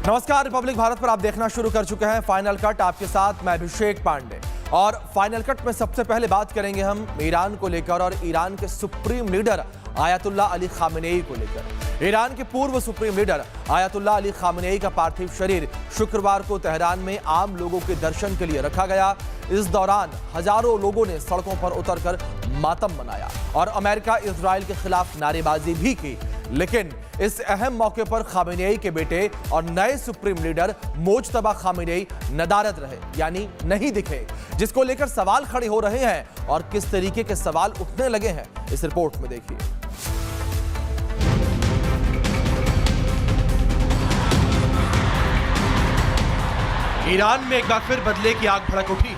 नमस्कार, रिपब्लिक भारत पर आप देखना शुरू कर चुके हैं फाइनल कट। आपके साथ मैं अभिषेक पांडे। और फाइनल कट में सबसे पहले बात करेंगे हम ईरान को लेकर और ईरान के supreme leader ayatollah Ali Khamenei को लेकर। ईरान के पूर्व supreme leader ayatollah Ali Khamenei का पार्थिव शरीर शुक्रवार को तेहरान में आम लोगों के दर्शन के लिए रखा गया। इस दौरान हजारों लोगों ने सड़कों पर उतरकर मातम मनाया और अमेरिका इजराइल के खिलाफ नारेबाजी भी की। लेकिन इस अहम मौके पर खामेनेई के बेटे और नए सुप्रीम लीडर मोज्तबा खामेनेई नदारद रहे, यानी नहीं दिखे, जिसको लेकर सवाल खड़े हो रहे हैं। और किस तरीके के सवाल उठने लगे हैं, इस रिपोर्ट में देखिए। ईरान में एक बार फिर बदले की आग भड़क उठी।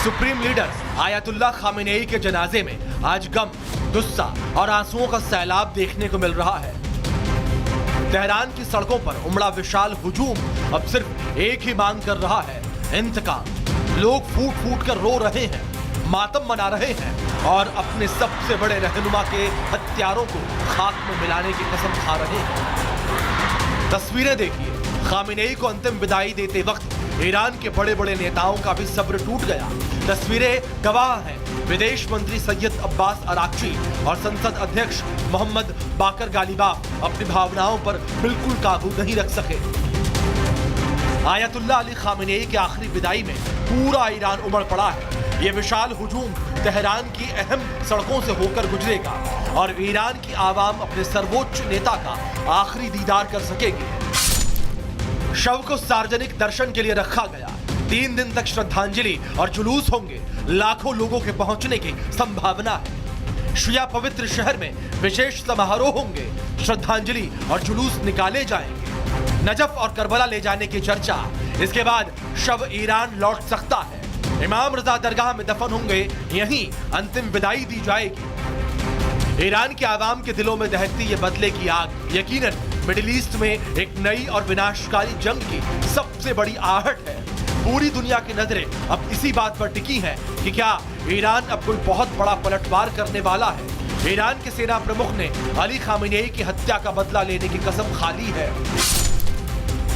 सुप्रीम लीडर आयतुल्ला खामेनेई के जनाजे में आज गम, गुस्सा और आंसुओं का सैलाब देखने को मिल रहा है। तेहरान की सड़कों पर उमड़ा विशाल हुजूम अब सिर्फ एक ही मांग कर रहा है, इंतकाम। लोग फूट फूट कर रो रहे हैं, मातम मना रहे हैं और अपने सबसे बड़े रहनुमा के हत्यारों को खाक में मिलाने की कसम खा रहे हैं। तस्वीरें देखिए। खामेनेई को अंतिम विदाई देते वक्त ईरान के बड़े बड़े नेताओं का भी सब्र टूट गया। तस्वीरें गवाह हैं। विदेश मंत्री सैयद अब्बास अराक्ची और संसद अध्यक्ष मोहम्मद बाकर गालिबाफ अपनी भावनाओं पर बिल्कुल काबू नहीं रख सके। आयतुल्ला अली खामेनेई की आखिरी विदाई में पूरा ईरान उमड़ पड़ा है। यह विशाल हुजूम तेहरान की अहम सड़कों से होकर गुजरेगा और ईरान की आवाम अपने सर्वोच्च नेता का आखिरी दीदार कर सकेगी। शव को सार्वजनिक दर्शन के लिए रखा गया। 3 दिन तक श्रद्धांजलि और जुलूस होंगे। लाखों लोगों के पहुंचने की संभावना है। शिया पवित्र शहर में विशेष समारोह होंगे। श्रद्धांजलि और जुलूस निकाले जाएंगे। नजफ और करबला ले जाने की चर्चा। इसके बाद शव ईरान लौट सकता है। इमाम रजा दरगाह में दफन होंगे। यहीं अंतिम विदाई दी जाएगी। ईरान के आवाम के दिलों में दहकती ये बदले की आग यकीनन मिडिल ईस्ट में एक नई और विनाशकारी जंग की सबसे बड़ी आहट है। पूरी दुनिया की नजरें अब इसी बात पर टिकी हैं कि क्या ईरान अब कोई बहुत बड़ा पलटवार करने वाला है। ईरान के सेना प्रमुख ने अली खामेनेई की हत्या का बदला लेने की कसम खा ली है।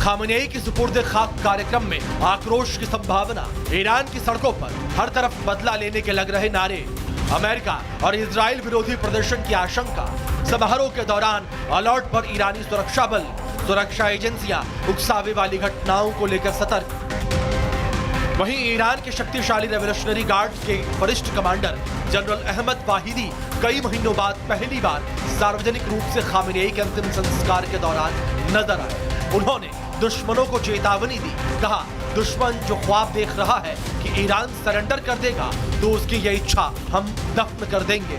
खामेनेई की सुपुर्द खाक कार्यक्रम में आक्रोश की संभावना। ईरान की सड़कों पर हर तरफ बदला लेने के लग रहे नारे। अमेरिका और इजराइल विरोधी प्रदर्शन की आशंका। समारोह के दौरान अलर्ट पर ईरानी सुरक्षा बल। सुरक्षा एजेंसियां उकसावे वाली घटनाओं को लेकर सतर्क। वहीं ईरान के शक्तिशाली रेवोल्यूशनरी गार्ड के वरिष्ठ कमांडर जनरल अहमद वाहिदी कई महीनों बाद पहली बार सार्वजनिक रूप से खामेनेई के अंतिम संस्कार के दौरान नजर आए। उन्होंने दुश्मनों को चेतावनी दी। कहा, दुश्मन जो ख्वाब देख रहा है कि ईरान सरेंडर कर देगा तो उसकी यह इच्छा हम दफन कर देंगे।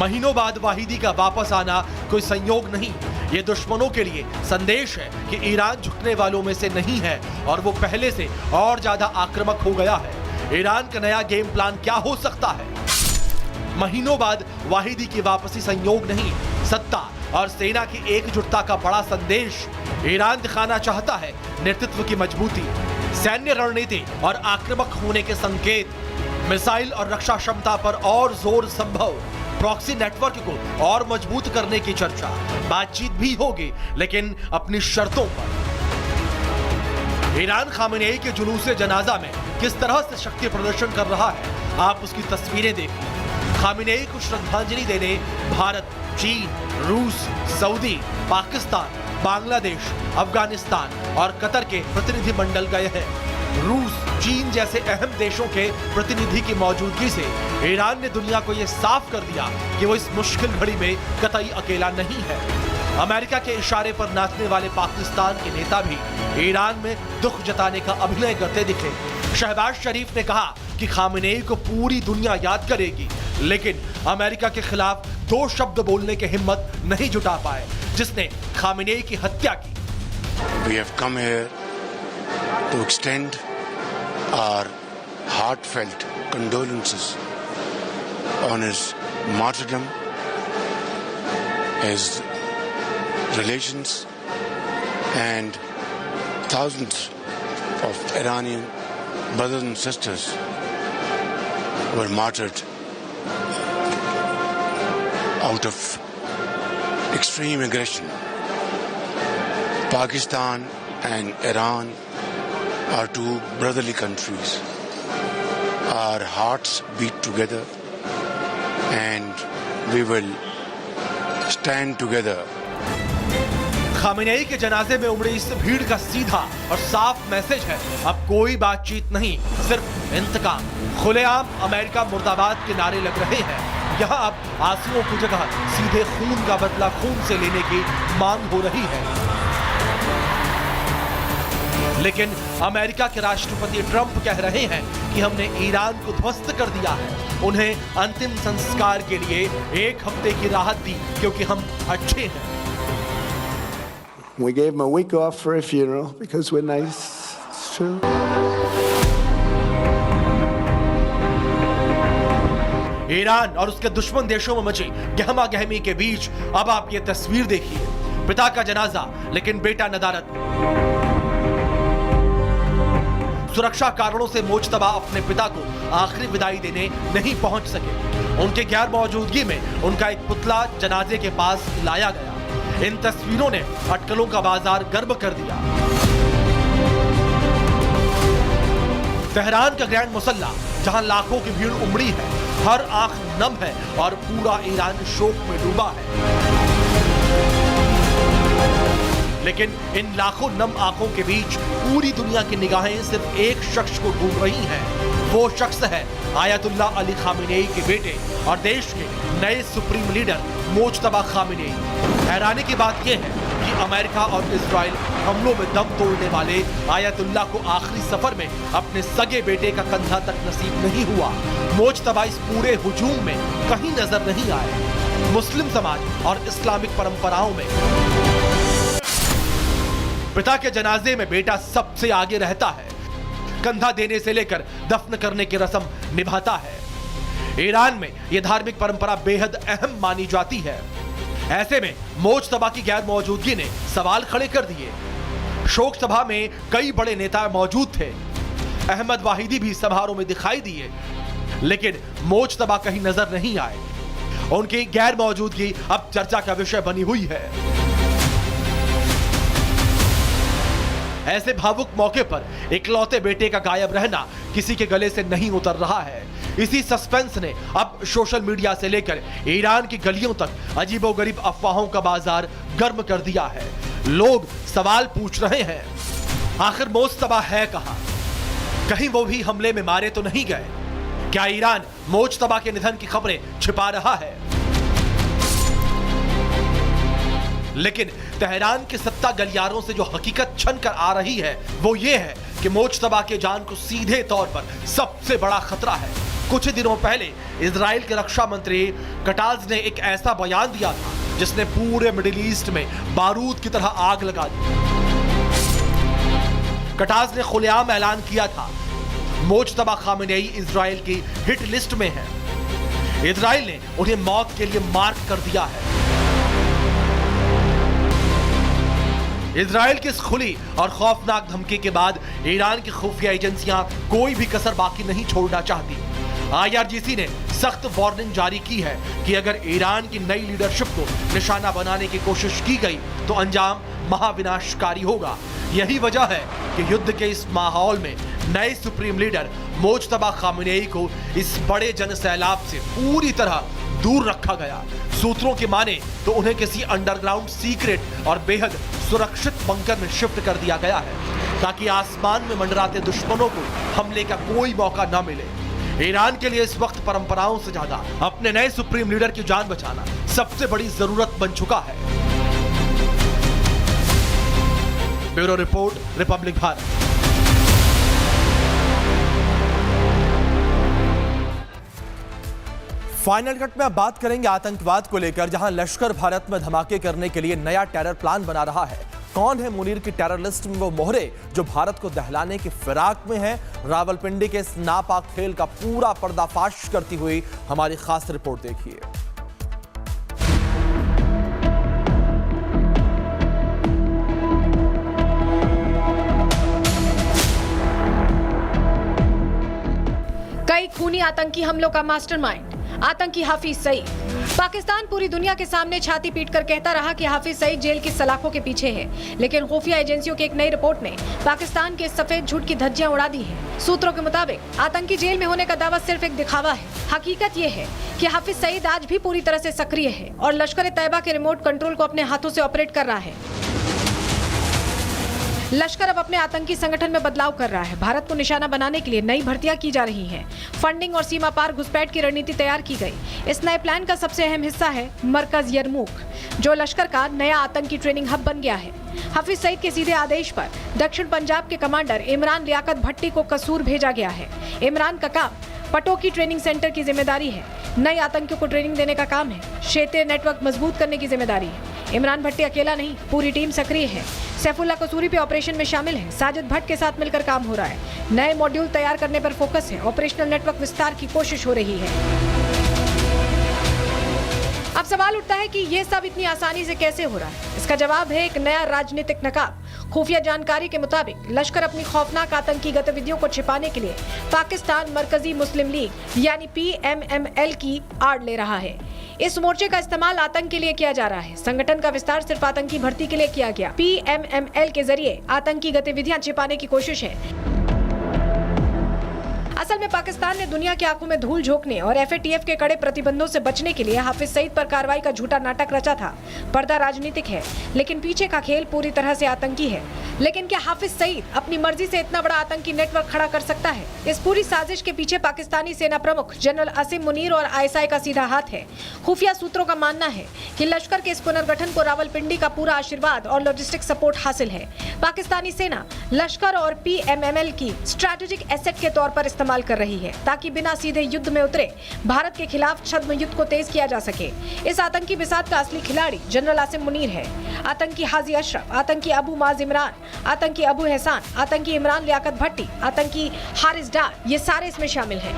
महीनों बाद वाहिदी का वापस आना कोई संयोग नहीं, ये दुश्मनों के लिए संदेश है कि ईरान झुकने वालों में से नहीं है और वो पहले से और ज्यादा आक्रामक हो गया है। ईरान का नया गेम प्लान क्या हो सकता है? महीनों बाद वाहिदी की वापसी संयोग नहीं, सत्ता और सेना की एकजुटता का बड़ा संदेश। ईरान दिखाना चाहता है नेतृत्व की मजबूती, सैन्य रणनीति और आक्रामक होने के संकेत। मिसाइल और रक्षा क्षमता पर और जोर संभव। प्रॉक्सी नेटवर्क को और मजबूत करने की चर्चा। बातचीत भी होगी, लेकिन अपनी शर्तों पर। ईरान खामेनेई के जुलूसे जनाजा में किस तरह से शक्ति प्रदर्शन कर रहा है, आप उसकी तस्वीरें देखिए। खामेनेई को श्रद्धांजलि देने भारत, चीन, रूस, सऊदी, पाकिस्तान, बांग्लादेश, अफगानिस्तान और कतर के प्रतिनिधिमंडल गए हैं। रूस, चीन जैसे अहम देशों के प्रतिनिधि की मौजूदगी से ईरान ने दुनिया को यह साफ कर दिया कि वो इस मुश्किल घड़ी में कतई अकेला नहीं है। अमेरिका के इशारे पर नाचने वाले पाकिस्तान के नेता भी ईरान में दुख जताने का अभिनय करते दिखे। शहबाज शरीफ ने कहा कि खामेनेई को पूरी दुनिया याद करेगी, लेकिन अमेरिका के खिलाफ 2 शब्द बोलने की हिम्मत नहीं जुटा पाए, जिसने खामेनेई की हत्या की। We have come here to extend our heartfelt condolences on his martyrdom, his relations, and thousands of Iranian brothers and sisters were martyred out of extreme aggression. Pakistan and Iran are two brotherly countries. Our hearts beat together and we will stand together. Khamenei के जनाजे में उमड़ी इस भीड़ का सीधा और साफ मैसेज है, अब कोई बातचीत नहीं, सिर्फ इंतकाम। खुलेआम अमेरिका मुर्दाबाद के नारे लग रहे हैं। यहाँ अब आंसुओं की जगह सीधे खून का बदला खून से लेने की मांग हो रही है। लेकिन अमेरिका के राष्ट्रपति ट्रंप कह रहे हैं कि हमने ईरान को ध्वस्त कर दिया है। उन्हें अंतिम संस्कार के लिए 1 हफ्ते की राहत दी क्योंकि हम अच्छे हैं। We gave him a week off for a funeral because we're nice. It's true. Iran और उसके दुश्मन देशों में मची गहमा गहमी के बीच अब आप ये तस्वीर देखिए, पिता का जनाजा लेकिन बेटा नदारद। सुरक्षा कारणों से मोजतबा अपने पिता को आखिरी विदाई देने नहीं पहुंच सके। उनके गैर मौजूदगी में उनका एक पुतला जनाजे के पास लाया गया। इन तस्वीरों ने अटकलों का बाजार गर्म कर दिया। तेहरान का ग्रैंड मुसल्ला, जहां लाखों की भीड़ उमड़ी है, हर आंख नम है और पूरा ईरान शोक में डूबा है। लेकिन इन लाखों नम आंखों के बीच पूरी दुनिया की निगाहें सिर्फ एक शख्स को ढूंढ रही हैं। वो शख्स है आयतुल्ला अली खामेनेई के बेटे और देश के नए सुप्रीम लीडर मोजतबा खामेनेई। हैरानी की बात यह है कि अमेरिका और इजराइल हमलों में दम तोड़ने वाले आयतुल्ला को आखिरी सफर में अपने सगे बेटे का कंधा तक नसीब नहीं हुआ। मोजतबा इस पूरे हुजूम में कहीं नजर नहीं आए। मुस्लिम समाज और इस्लामिक परंपराओं में पिता के जनाजे में बेटा सबसे आगे रहता है, कंधा देने से लेकर दफन करने की रस्म निभाता है। ईरान में यह धार्मिक परंपरा बेहद अहम मानी जाती है। ऐसे में मोजतबा की गैर मौजूदगी ने सवाल खड़े कर दिए। शोक सभा में कई बड़े नेता मौजूद थे। अहमद वाहिदी भी समारोह में दिखाई दिए, लेकिन मोजतबा कहीं नजर नहीं आए। उनकी गैर मौजूदगी अब चर्चा का विषय बनी हुई है। ऐसे भावुक मौके पर इकलौते बेटे का गायब रहना किसी के गले से नहीं उतर रहा है। इसी सस्पेंस ने अब सोशल मीडिया से लेकर ईरान की गलियों तक अजीबोगरीब अफवाहों का बाजार गर्म कर दिया है। लोग सवाल पूछ रहे हैं, आखिर मोजतबा है कहां? कहीं वो भी हमले में मारे तो नहीं गए? क्या ईरान मोजतबा के निधन की खबरें छिपा रहा है? लेकिन तेहरान के सत्ता गलियारों से जो हकीकत छन कर आ रही है वो ये है कि मोजतबा के जान को सीधे तौर पर सबसे बड़ा खतरा है। कुछ दिनों पहले इजराइल के रक्षा मंत्री कटाज ने एक ऐसा बयान दिया था जिसने पूरे मिडिल ईस्ट में बारूद की तरह आग लगा दी। कटाज ने खुलेआम ऐलान किया था, मोजतबा खामेनेई इजराइल की हिट लिस्ट में है। इजराइल ने उन्हें मौत के लिए मार्क कर दिया है। इजराइल की इस खुली और खौफनाक धमकी के बाद ईरान की खुफिया एजेंसियां कोई भी कसर बाकी नहीं छोड़ना चाहती। IRGC ने सख्त वार्निंग जारी की है कि अगर ईरान की नई लीडरशिप को निशाना बनाने की कोशिश की गई तो अंजाम महाविनाशकारी होगा। यही वजह है कि युद्ध के इस माहौल में नए सुप्रीम लीडर मोजतबा खामेनेई को इस बड़े जनसैलाब से पूरी तरह दूर रखा गया। सूत्रों की माने तो उन्हें किसी अंडरग्राउंड सीक्रेट और बेहद सुरक्षित बंकर में शिफ्ट कर दिया गया है ताकि आसमान में मंडराते दुश्मनों को हमले का कोई मौका न मिले। ईरान के लिए इस वक्त परंपराओं से ज्यादा अपने नए सुप्रीम लीडर की जान बचाना सबसे बड़ी जरूरत बन चुका है। Bureau report, Republic Bharat. Final cut में अब बात करेंगे आतंकवाद को लेकर, जहां लश्कर भारत में धमाके करने के लिए नया टेरर प्लान बना रहा है। कौन है मुनीर की टेरर लिस्ट में वो मोहरे जो भारत को दहलाने की फिराक में है? रावलपिंडी के इस नापाक खेल का पूरा पर्दाफाश करती हुई हमारी खास रिपोर्ट देखिए। कई खूनी आतंकी हमलों का मास्टरमाइंड आतंकी हाफिज सईद। पाकिस्तान पूरी दुनिया के सामने छाती पीटकर कहता रहा कि हाफिज सईद जेल की सलाखों के पीछे है, लेकिन खुफिया एजेंसियों की एक नई रिपोर्ट ने पाकिस्तान के सफेद झूठ की धज्जियां उड़ा दी हैं। सूत्रों के मुताबिक आतंकी जेल में होने का दावा सिर्फ एक दिखावा है। हकीकत ये है कि हाफिज सईद आज भी पूरी तरह से सक्रिय है और लश्कर तैयबा के रिमोट कंट्रोल को अपने हाथों से ऑपरेट कर रहा है। लश्कर अब अपने आतंकी संगठन में बदलाव कर रहा है। भारत को निशाना बनाने के लिए नई भर्तियां की जा रही हैं। फंडिंग और सीमा पार घुसपैठ की रणनीति तैयार की गई। इस नए प्लान का सबसे अहम हिस्सा है मरकज यरमूक, जो लश्कर का नया आतंकी ट्रेनिंग हब बन गया है। हाफिज सईद के सीधे आदेश पर दक्षिण पंजाब के कमांडर इमरान लियाकत भट्टी को कसूर भेजा गया है। इमरान का काम पटोकी ट्रेनिंग सेंटर की जिम्मेदारी है। नए आतंकियों को ट्रेनिंग देने का काम है। क्षेत्रीय नेटवर्क मजबूत करने की जिम्मेदारी है। इमरान भट्टी अकेला नहीं, पूरी टीम सक्रिय है। सैफुल्ला कसूरी भी ऑपरेशन में शामिल है। साजिद भट्ट के साथ मिलकर काम हो रहा है। नए मॉड्यूल तैयार करने पर फोकस है। ऑपरेशनल नेटवर्क विस्तार की कोशिश हो रही है। अब सवाल उठता है कि ये सब इतनी आसानी से कैसे हो रहा है? इसका जवाब है एक नया राजनीतिक नकाब। खुफिया जानकारी के मुताबिक लश्कर अपनी खौफनाक आतंकी गतिविधियों को छिपाने के लिए पाकिस्तान मरकजी मुस्लिम लीग यानी PMML की आड़ ले रहा है। इस मोर्चे का इस्तेमाल आतंक के लिए किया जा रहा है। संगठन का विस्तार सिर्फ आतंकी भर्ती के लिए किया गया। PMML के जरिए आतंकी गतिविधियां छिपाने की कोशिश है। असल में पाकिस्तान ने दुनिया की आंखों में धूल झोंकने और FATF के कड़े प्रतिबंधों से बचने के लिए हाफिज सईद पर कार्रवाई का झूठा नाटक रचा था। पर्दा राजनीतिक है, लेकिन पीछे का खेल पूरी तरह से आतंकी है। लेकिन क्या हाफिज सईद अपनी मर्जी से इतना बड़ा आतंकी नेटवर्क खड़ा कर सकता है? इस पूरी साजिश के पीछे पाकिस्तानी सेना प्रमुख जनरल आसिम मुनीर और ISI का सीधा हाथ है। खुफिया सूत्रों का मानना है कि लश्कर के इस पुनर्गठन को रावलपिंडी का पूरा आशीर्वाद और लॉजिस्टिक सपोर्ट हासिल है। पाकिस्तानी सेना लश्कर और PMML की स्ट्रैटेजिक एसेट के तौर पर इस्तेमाल कर रही है, ताकि बिना सीधे युद्ध में उतरे भारत के खिलाफ छद्म युद्ध को तेज किया जा सके। इस आतंकी बिसात का असली खिलाड़ी जनरल आसिम मुनीर है। आतंकी हाजी अशरफ, आतंकी अबू माज इमरान, आतंकी अबू एहसान, आतंकी इमरान लियाकत भट्टी, आतंकी हारिस डार, ये सारे इसमें शामिल हैं।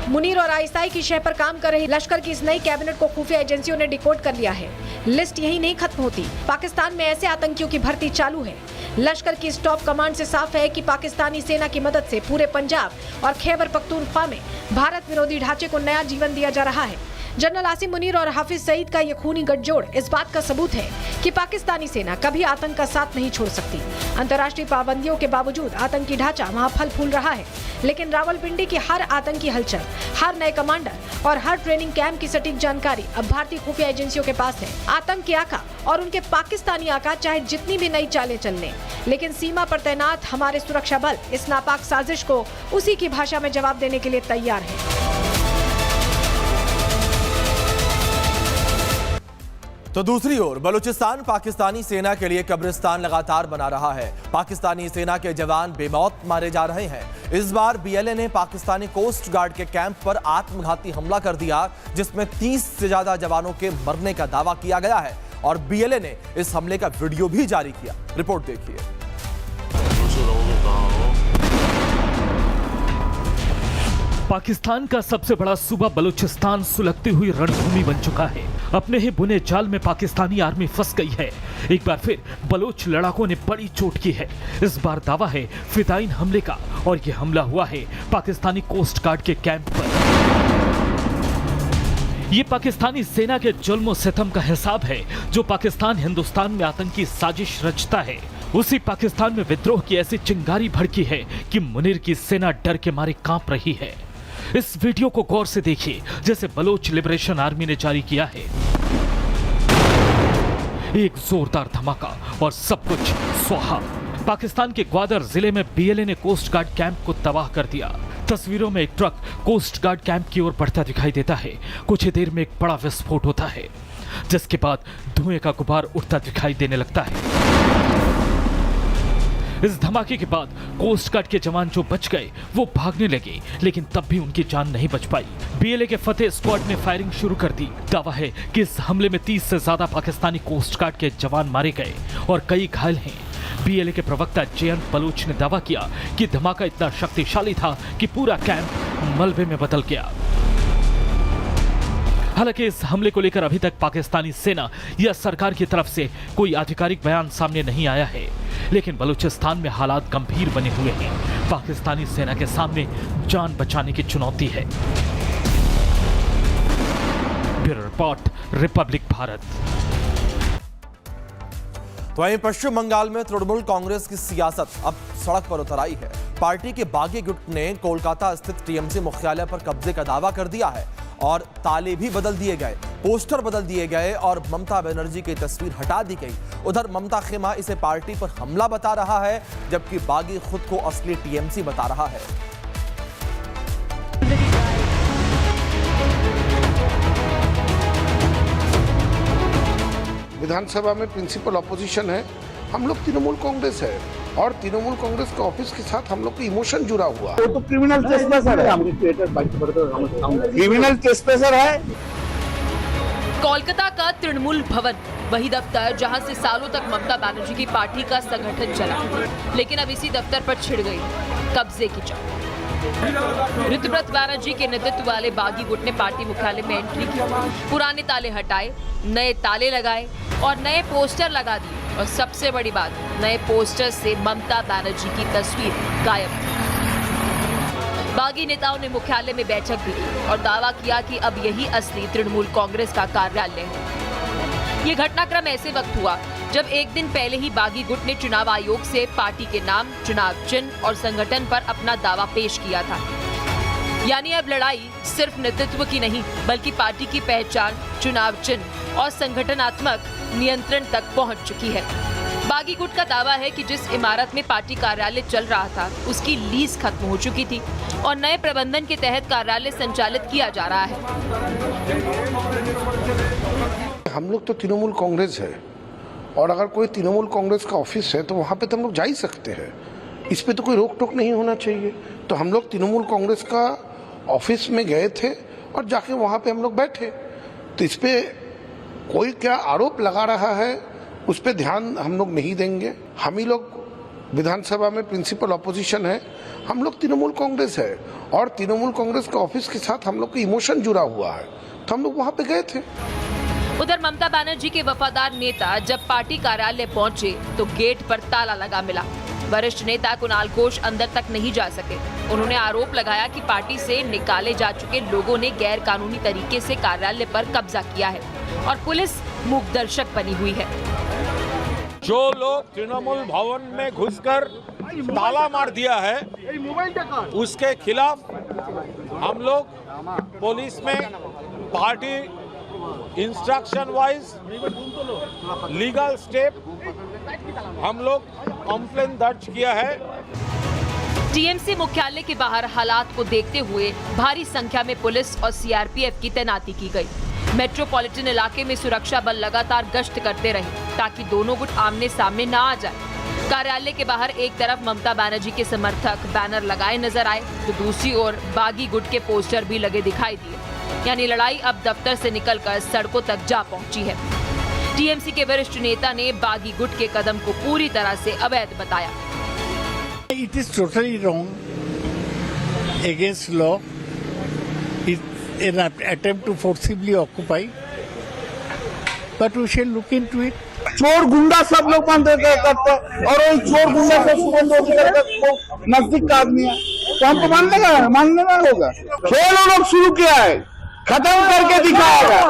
मुनीर और ISI की शह पर काम कर रही लश्कर की इस नई कैबिनेट को खुफिया एजेंसियों ने डिकोड कर लिया है। लिस्ट यही नहीं खत्म होती। पाकिस्तान में ऐसे आतंकियों की भर्ती चालू है। लश्कर की इस टॉप कमांड से साफ है कि पाकिस्तानी सेना की मदद से पूरे पंजाब और खैबर पख्तूनख्वा में भारत विरोधी ढांचे को नया जीवन दिया जा रहा है। जनरल आसिम मुनीर और हाफिज सईद का ये खूनी गठजोड़ इस बात का सबूत है कि पाकिस्तानी सेना कभी आतंक का साथ नहीं छोड़ सकती। अंतर्राष्ट्रीय पाबंदियों के बावजूद आतंकी ढांचा वहाँ फल फूल रहा है, लेकिन रावलपिंडी की हर आतंकी हलचल, हर नए कमांडर और हर ट्रेनिंग कैंप की सटीक जानकारी अब भारतीय खुफिया एजेंसियों के पास है। आतंक के आका और उनके पाकिस्तानी आका चाहे जितनी भी नई चालें चल लें, लेकिन सीमा पर तैनात हमारे सुरक्षा बल इस नापाक साजिश को उसी की भाषा में जवाब देने के लिए तैयार है। तो दूसरी ओर बलूचिस्तान पाकिस्तानी सेना के लिए कब्रिस्तान लगातार बना रहा है। पाकिस्तानी सेना के जवान बेमौत मारे जा रहे हैं। इस बार BLA ने पाकिस्तानी कोस्ट गार्ड के कैंप पर आत्मघाती हमला कर दिया, जिसमें 30 से ज्यादा जवानों के मरने का दावा किया गया है और BLA ने इस हमले का वीडियो भी जारी किया। रिपोर्ट देखिए। पाकिस्तान का सबसे बड़ा सूबा बलूचिस्तान सुलगती हुई रणभूमि बन चुका है। अपने ही बुने जाल में पाकिस्तानी आर्मी फंस गई है। एक बार फिर बलोच लड़ाकों ने बड़ी चोट की है। इस बार दावा है फिदाइन हमले का और ये हमला हुआ है पाकिस्तानी कोस्ट गार्ड के कैंप पर। ये पाकिस्तानी सेना के जुल्म सितम का हिसाब है जो पाकिस्तान हिंदुस्तान में आतंकी साजिश रचता है। उसी पाकिस्तान में विद्रोह की ऐसी चिंगारी भड़की है कि मुनीर की सेना डर के मारे कांप रही है। इस वीडियो को गौर से देखिए, जैसे बलोच लिबरेशन आर्मी ने जारी किया है। एक जोरदार धमाका और सब कुछ स्वाहा। पाकिस्तान के ग्वादर जिले में BLA ने कोस्ट गार्ड कैंप को तबाह कर दिया। तस्वीरों में एक ट्रक कोस्ट गार्ड कैंप की ओर बढ़ता दिखाई देता है। कुछ ही देर में एक बड़ा विस्फोट होता है, जिसके बाद धुएं का गुबार उठता दिखाई देने लगता है। इस धमाके के बाद कोस्ट गार्ड के जवान जो बच गए वो भागने लगे, लेकिन तब भी उनकी जान नहीं बच पाई। बीएलए के फतेह स्क्वाड ने फायरिंग शुरू कर दी। दावा है कि इस हमले में 30 से ज्यादा पाकिस्तानी कोस्ट गार्ड के जवान मारे गए और कई घायल हैं। बीएलए के प्रवक्ता जयंत बलोच ने दावा किया कि धमाका इतना शक्तिशाली था कि पूरा कैंप मलबे में बदल गया। हालांकि इस हमले को लेकर अभी तक पाकिस्तानी सेना या सरकार की तरफ से कोई आधिकारिक बयान सामने नहीं आया है, लेकिन बलूचिस्तान में हालात गंभीर बने हुए हैं। पाकिस्तानी सेना के सामने जान बचाने की चुनौती है। Bureau report, Republic Bharat. वहीं पश्चिम बंगाल में तृणमूल कांग्रेस की सियासत अब सड़क पर उतर आई है। पार्टी के बागी गुट ने कोलकाता स्थित टीएमसी मुख्यालय पर कब्जे का दावा कर दिया है और ताले भी बदल दिए गए, पोस्टर बदल दिए गए और ममता बनर्जी की तस्वीर हटा दी गई। उधर ममता खेमा इसे पार्टी पर हमला बता रहा है, जबकि बागी खुद को असली टीएमसी बता रहा है। विधानसभा में प्रिंसिपल ऑपोजिशन है, हम लोग तृणमूल कांग्रेस है और तृणमूल कांग्रेस के ऑफिस के साथ हम लोग का इमोशन जुड़ा हुआ है। वो तो क्रिमिनल ट्रेसपेसर है, क्रिमिनल ट्रेसपेसर है। कोलकाता का तृणमूल भवन वही दफ्तर जहां से सालों तक ममता बनर्जी की पार्टी का संगठन चला, लेकिन अब इसी दफ्तर पर छिड़ गई कब्जे की जंग। ऋतुव्रत बनर्जी के नेतृत्व वाले बागी गुट ने पार्टी मुख्यालय में एंट्री की, पुराने ताले हटाए, नए ताले लगाए और नए पोस्टर लगा दिए। और सबसे बड़ी बात, नए पोस्टर से ममता बनर्जी की तस्वीर गायब थी। बागी नेताओं ने मुख्यालय में बैठक भी की और दावा किया कि अब यही असली तृणमूल कांग्रेस का कार्यालय है। ये घटनाक्रम ऐसे वक्त हुआ जब एक दिन पहले ही बागी गुट ने चुनाव आयोग से पार्टी के नाम, चुनाव चिन्ह और संगठन पर अपना दावा पेश किया था। यानी अब लड़ाई सिर्फ नेतृत्व की नहीं, बल्कि पार्टी की पहचान, चुनाव चिन्ह और संगठनात्मक नियंत्रण तक पहुंच चुकी है। बागी गुट का दावा है कि जिस इमारत में पार्टी कार्यालय चल रहा था उसकी लीज खत्म हो चुकी थी और नए प्रबंधन के तहत कार्यालय संचालित किया जा रहा है। हम लोग तो तृणमूल कांग्रेस है और अगर कोई तृणमूल कांग्रेस का ऑफिस है तो वहाँ पे तो हम लोग जा ही सकते हैं, इस पे तो कोई रोक टोक नहीं होना चाहिए। तो हम लोग तृणमूल कांग्रेस का ऑफिस में गए थे और जाके वहाँ पे हम लोग बैठे। तो इस पे कोई क्या आरोप लगा रहा है उस पे ध्यान हम लोग नहीं देंगे। हम ही लोग विधानसभा में प्रिंसिपल ऑपोजिशन है, हम लोग तृणमूल कांग्रेस है और तृणमूल कांग्रेस के ऑफिस के साथ हम लोग का इमोशन जुड़ा हुआ है, तो हम लोग वहाँ पे गए थे। उधर ममता बनर्जी के वफादार नेता जब पार्टी कार्यालय पहुंचे तो गेट पर ताला लगा मिला। वरिष्ठ नेता कुणाल घोष अंदर तक नहीं जा सके। उन्होंने आरोप लगाया कि पार्टी से निकाले जा चुके लोगों ने गैर कानूनी तरीके से कार्यालय पर कब्जा किया है और पुलिस मूकदर्शक बनी हुई है। जो लोग तृणमूल भवन में घुसकर ताला मार दिया है उसके खिलाफ हम लोग पुलिस में party instruction wise legal step हम लोग कंप्लेन दर्ज किया है। टीएमसी मुख्यालय के बाहर हालात को देखते हुए भारी संख्या में पुलिस और सीआरपीएफ की तैनाती की गई। मेट्रोपॉलिटन इलाके में सुरक्षा बल लगातार गश्त करते रहे ताकि दोनों गुट आमने सामने न आ जाए। कार्यालय के बाहर एक तरफ ममता बनर्जी के समर्थक बैनर लगाए नजर आए तो दूसरी ओर बागी गुट के पोस्टर भी लगे दिखाई दिए। यानी लड़ाई अब दफ्तर से निकलकर सड़कों तक जा पहुंची है। टीएमसी के वरिष्ठ नेता ने बागी गुट के कदम को पूरी तरह से अवैध बताया। It is totally wrong, against law. It's an attempt to forcibly occupy, but we shall look into it. चोर गुंडा सब लोग मानते करते और वही चोर गुंडा से शुभेंदु अधिकारी नजदीक का आदमी है, तो हमको मानने का होगा। खेल लोग शुरू किया है, खत्म करके दिखाएगा,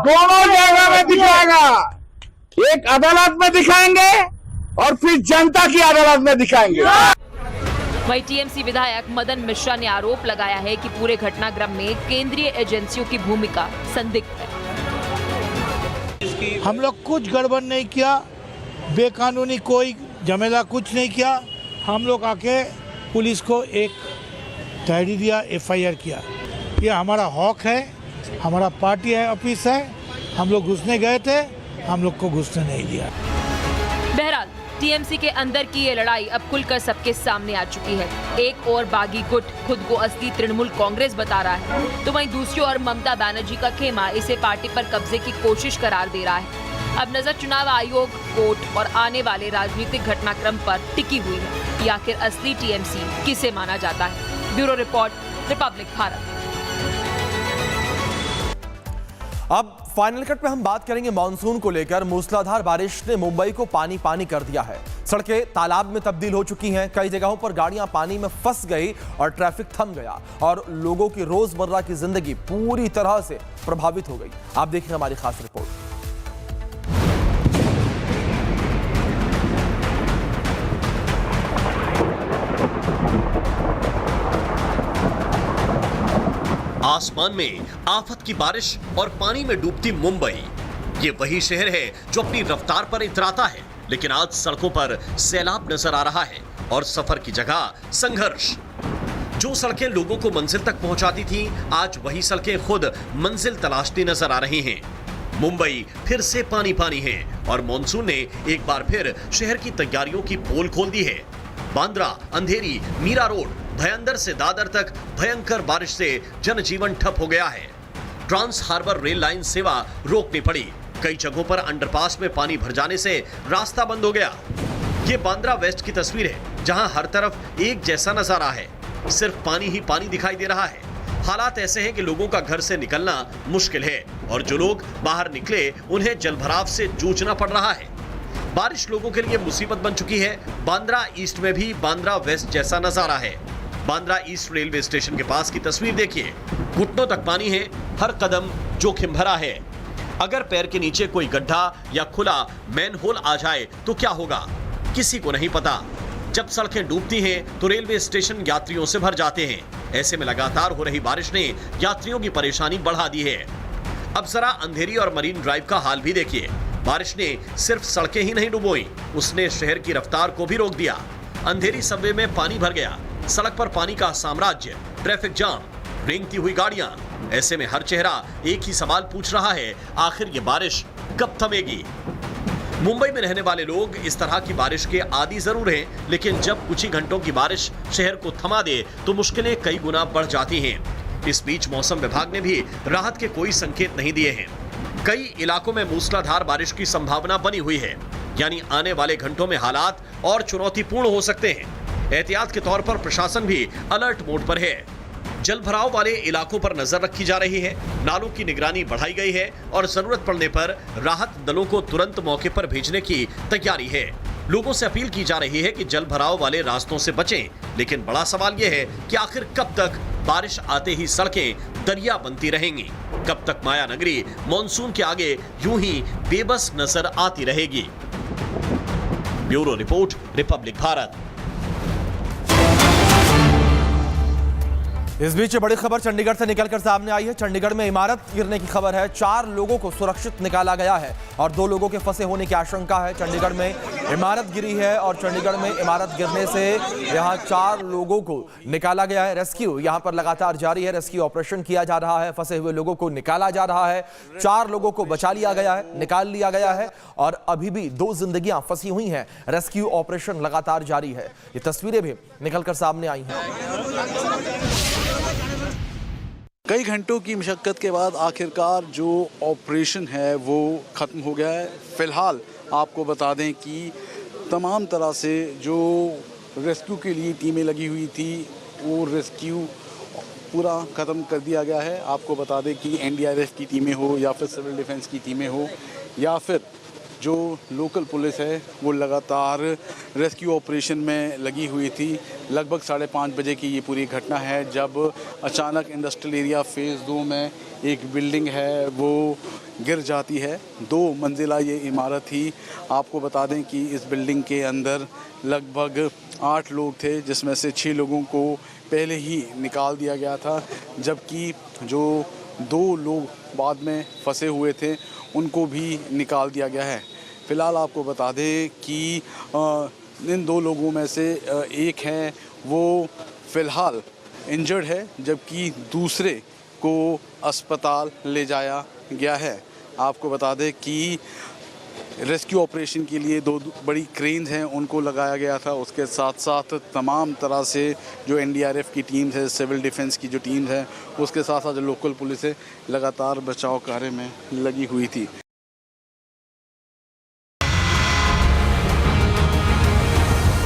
दोनों जगह में दिखाएगा। एक अदालत में दिखाएंगे और फिर जनता की अदालत में दिखाएंगे। वहीं टीएमसी विधायक मदन मिश्रा ने आरोप लगाया है कि पूरे घटनाक्रम में केंद्रीय एजेंसियों की भूमिका संदिग्ध है। हम लोग कुछ गड़बड़ नहीं किया, बेकानूनी कोई झमेला कुछ नहीं किया। हम लोग आके पुलिस को एक डायरी दिया, एफआईआर किया। ये हमारा हक है, हमारा पार्टी है, ऑफिस है। हम लोग घुसने गए थे, हम लोग को घुसने नहीं दिया। बहरहाल टीएमसी के अंदर की ये लड़ाई अब खुलकर सबके सामने आ चुकी है। एक और बागी गुट खुद को असली तृणमूल कांग्रेस बता रहा है, तो वहीं दूसरी ओर ममता बनर्जी का खेमा इसे पार्टी पर कब्जे की कोशिश करार दे रहा है। अब नजर चुनाव आयोग, कोर्ट और आने वाले राजनीतिक घटनाक्रम पर टिकी हुई है कि आखिर असली टीएमसी किसे माना जाता है। Bureau report, Republic Bharat. अब फाइनल कट में हम बात करेंगे मॉनसून को लेकर। मूसलाधार बारिश ने मुंबई को पानी पानी कर दिया है। सड़कें तालाब में तब्दील हो चुकी हैं। कई जगहों पर गाड़ियां पानी में फंस गई और ट्रैफिक थम गया और लोगों की रोजमर्रा की जिंदगी पूरी तरह से प्रभावित हो गई। आप देखिए हमारी खास रिपोर्ट। आसमान में आफत की बारिश और पानी में डूबती मुंबई, ये वही शहर है जो अपनी रफ्तार पर इतराता है, लेकिन आज सड़कों पर सैलाब नजर आ रहा है और सफर की जगह संघर्ष। जो सड़कें लोगों को मंजिल तक पहुंचाती थीं, आज वही सड़कें खुद मंजिल तलाशती नजर आ रही हैं। मुंबई फिर से पानी पानी है और मॉनसून ने एक बार फिर शहर की तैयारियों की पोल खोल दी है। बांद्रा, अंधेरी, मीरा रोड, भयंदर से दादर तक भयंकर बारिश से जनजीवन ठप हो गया है। ट्रांस हार्बर रेल लाइन सेवा रोकनी पड़ी। कई जगहों पर अंडरपास में पानी भर जाने से रास्ता बंद हो गया। ये बांद्रा वेस्ट की तस्वीर है, जहां हर तरफ एक जैसा नजारा है, सिर्फ पानी ही पानी दिखाई दे रहा है। हालात ऐसे हैं कि लोगों का घर से निकलना मुश्किल है और जो लोग बाहर निकले उन्हें जलभराव से जूझना पड़ रहा है। बारिश लोगों के लिए मुसीबत बन चुकी है। बांद्रा ईस्ट में भी बांद्रा वेस्ट जैसा नजारा है। बांद्रा ईस्ट रेलवे स्टेशन के पास की तस्वीर देखिए, घुटनों तक पानी है, हर कदम जोखिम भरा है। अगर पैर के नीचे कोई गड्ढा या खुला मैनहोल आ जाए तो क्या होगा, किसी को नहीं पता। जब सड़कें डूबती हैं तो रेलवे स्टेशन यात्रियों से भर जाते हैं। ऐसे में लगातार हो रही बारिश ने यात्रियों की परेशानी बढ़ा दी है। अब जरा अंधेरी और मरीन ड्राइव का हाल भी देखिए। बारिश ने सिर्फ सड़कें ही नहीं डुबोई, उसने शहर की रफ्तार को भी रोक दिया। अंधेरी सबवे में पानी भर गया, सड़क पर पानी का साम्राज्य, ट्रैफिक जाम, रेंगती हुई गाड़ियां। ऐसे में हर चेहरा एक ही सवाल पूछ रहा है, आखिर ये बारिश कब थमेगी? मुंबई में रहने वाले लोग इस तरह की बारिश के आदी जरूर हैं, लेकिन जब कुछ ही घंटों की बारिश शहर को थमा दे तो मुश्किलें कई गुना बढ़ जाती हैं। इस बीच मौसम विभाग ने भी राहत के कोई संकेत नहीं दिए हैं। कई इलाकों में मूसलाधार बारिश की संभावना बनी हुई है, यानी आने वाले घंटों में हालात और चुनौतीपूर्ण हो सकते हैं। एहतियात के तौर पर प्रशासन भी अलर्ट मोड पर है। जलभराव वाले इलाकों पर नजर रखी जा रही है, नालों की निगरानी बढ़ाई गई है और जरूरत पड़ने पर राहत दलों को तुरंत मौके पर भेजने की तैयारी है। लोगों से अपील की जा रही है कि जलभराव वाले रास्तों से बचें, लेकिन बड़ा सवाल यह है कि आखिर कब तक बारिश आते ही सड़कें दरिया बनती रहेंगी? कब तक माया नगरी मॉनसून के आगे यूं ही बेबस नजर आती रहेगी? Bureau report, Republic Bharat. इस बीच बड़ी खबर चंडीगढ़ से निकलकर सामने आई है। चंडीगढ़ में इमारत गिरने की खबर है। 4 लोगों को सुरक्षित निकाला गया है और 2 लोगों के फंसे होने की आशंका है। चंडीगढ़ में इमारत गिरी है और चंडीगढ़ में इमारत गिरने से यहां 4 लोगों को निकाला गया है। रेस्क्यू यहां पर लगातार जारी है, रेस्क्यू ऑपरेशन किया जा रहा है, फंसे हुए लोगों को निकाला जा रहा है। 4 लोगों को बचा लिया गया है, निकाल लिया गया है और अभी भी 2 जिंदगियां फंसी हुई हैं। रेस्क्यू ऑपरेशन लगातार जारी है। ये तस्वीरें भी निकलकर सामने आई हैं। कई घंटों की मशक्क़त के बाद आखिरकार जो ऑपरेशन है वो ख़त्म हो गया है। फ़िलहाल आपको बता दें कि तमाम तरह से जो रेस्क्यू के लिए टीमें लगी हुई थी वो रेस्क्यू पूरा ख़त्म कर दिया गया है। आपको बता दें कि NDRF की टीमें हो या फिर सिविल डिफेंस की टीमें हो या फिर जो लोकल पुलिस है वो लगातार रेस्क्यू ऑपरेशन में लगी हुई थी। लगभग 5:30 बजे की ये पूरी घटना है जब अचानक इंडस्ट्रियल एरिया फ़ेज़ 2 में एक बिल्डिंग है वो गिर जाती है। 2 मंजिला ये इमारत थी। आपको बता दें कि इस बिल्डिंग के अंदर लगभग 8 लोग थे, जिसमें से 6 लोगों को पहले ही निकाल दिया गया था, जबकि जो 2 लोग बाद में फंसे हुए थे उनको भी निकाल दिया गया है। फ़िलहाल आपको बता दें कि इन 2 लोगों में से एक हैं वो फ़िलहाल इंजर्ड है, जबकि दूसरे को अस्पताल ले जाया गया है। आपको बता दें कि रेस्क्यू ऑपरेशन के लिए 2 बड़ी क्रेन्स हैं उनको लगाया गया था। उसके साथ साथ तमाम तरह से जो NDRF की टीम्स है, सिविल डिफेंस की जो टीम्स है, उसके साथ साथ जो लोकल पुलिस है, लगातार बचाव कार्य में लगी हुई थी।